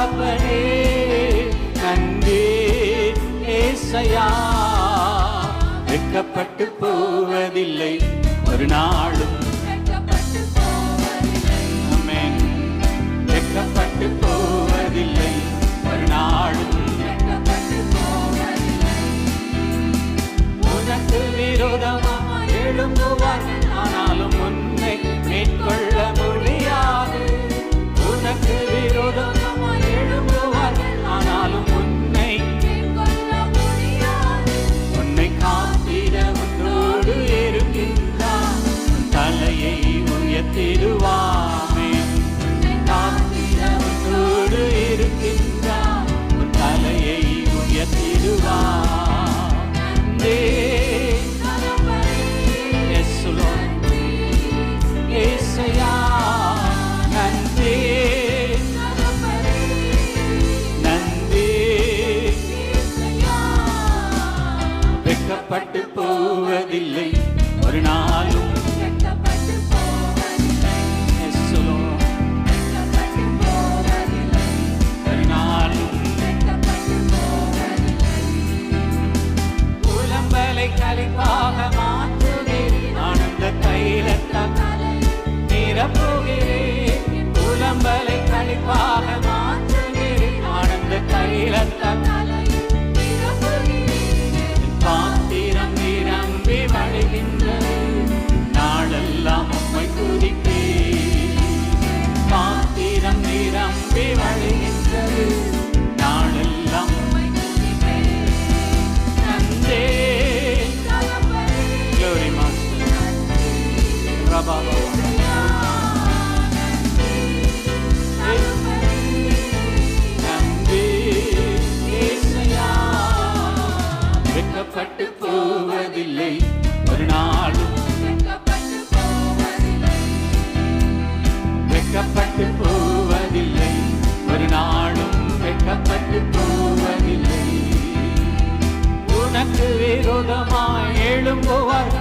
தகப்பனே நன்றி ஏசையா. வெட்கப்பட்டு போவதில்லை ஒரு நாளும், ஆமென். வெட்கப்பட்டு போவதில்லை ஒரு நாளும், உனக்கு விரோதமாக எழும்புவார் ஆனாலும் உன்னை மேற்கொள்ள முடியாது. உனக்கு விரோதமாக எழும்புவார் ஆனாலும் உன்னை காத்திட உன்னோடு இருக்கின்றார். தலையை உயர்த்திடுவாமே, காத்திட உன்னோடு இருக்கின்றார். தலையை உயர்த்திடுவார். வெட்கப்பட்டு போவதில்லை ஒரு நாளும், ஒரு நாளும். புலம்பலை களிப்பாக மாற்றுகிறேன், ஆனந்த தைலத்தால் நிரப்புகிறேன். புலம்பலை களிப்பாக மாற்றுகிறேன், ஆனந்த தைலத்தால் பாத்திரம் நிரம்பி வழிகின்றது. நாளெல்லாம் உம்மை துதிப்பேன். பாத்திரம் நிரம்பி வழிகின்றது. நாளெல்லாம் உம்மை துதிப்பேன். நன்றே Glory Master Rabba வெட்கப்பட்டு போவதில்லை ஒரு நாளும், வெட்கப்பட்டு போவதில்லை ஒரு நாளும், வெட்கப்பட்டு போவதில்லை. உனக்கு விரோதமாய் எழும்புவார்